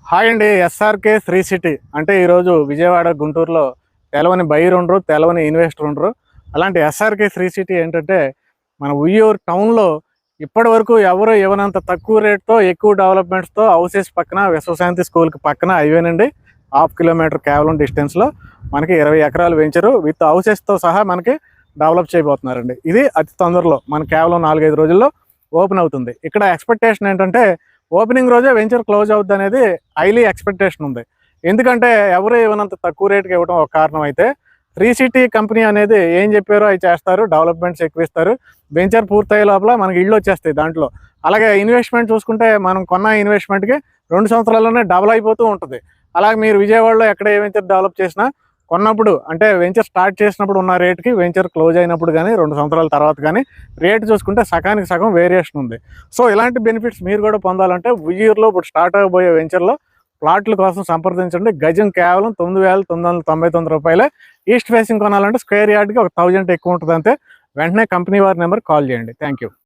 Hi అండి. SRK Shri city అంటే ఈరోజు విజయవాడ గుంటూరులో తెలవని బయర్ ఉండరు, తెలవని ఇన్వెస్టర్ ఉండరు. అలాంటి ఎస్ఆర్కే శ్రీ సిటీ ఏంటంటే మన ఉయ్యూరు టౌన్లో ఇప్పటి వరకు ఎవరు ఇవ్వనంత తక్కువ రేట్తో ఎక్కువ డెవలప్మెంట్స్తో హౌసెస్ పక్కన విశ్వశాంతి స్కూల్కి పక్కన హైవేనండి. 1/2 కిలోమీటర్ కేవలం డిస్టెన్స్లో మనకి 20 ఎకరాలు వెంచరు విత్ హౌసెస్తో సహా మనకి డెవలప్ చేయబోతున్నారండి. ఇది అతి తొందరలో మన కేవలం 4-5 రోజుల్లో ఓపెన్ అవుతుంది. ఇక్కడ ఎక్స్పెక్టేషన్ ఏంటంటే ఓపెనింగ్ రోజే వెంచర్ క్లోజ్ అవుద్ది అనేది హైలీ ఎక్స్పెక్టేషన్ ఉంది. ఎందుకంటే ఎవరు ఇవ్వనంత తక్కువ రేటుకి ఇవ్వడం ఒక కారణం అయితే, త్రీ సిటీ కంపెనీ అనేది ఏం చెప్పారో అవి చేస్తారు, డెవలప్మెంట్స్ ఎక్కువ ఇస్తారు. వెంచర్ పూర్తయ్యే లోపల మనకి ఇళ్ళు వచ్చేస్తాయి దాంట్లో. అలాగే ఇన్వెస్ట్మెంట్ చూసుకుంటే మనం కొన్న ఇన్వెస్ట్మెంట్కి 2 సంవత్సరాల్లోనే డబుల్ అయిపోతూ ఉంటుంది. అలాగే మీరు విజయవాడలో ఎక్కడ ఏ వెంచర్ డెవలప్ చేసినా కొన్నప్పుడు అంటే వెంచర్ స్టార్ట్ చేసినప్పుడు ఉన్న రేట్కి వెంచర్ క్లోజ్ అయినప్పుడు కానీ 2 సంవత్సరాల తర్వాత కానీ రేటు చూసుకుంటే సగానికి సగం వేరియేషన్ ఉంది. సో ఇలాంటి బెనిఫిట్స్ మీరు కూడా పొందాలంటే ఉయ్యూరులో ఇప్పుడు స్టార్ట్ అవబోయే వెంచర్లో ప్లాట్ల కోసం సంప్రదించండి. గజం కేవలం 9,999 రూపాయలే. ఈస్ట్ ఫేసింగ్ కొనాలంటే స్క్వేర్ యార్డ్కి 1,000 ఎక్కువ ఉంటుంది అంతే. వెంటనే కంపెనీ వారి నెంబర్ కాల్ చేయండి. Thank you.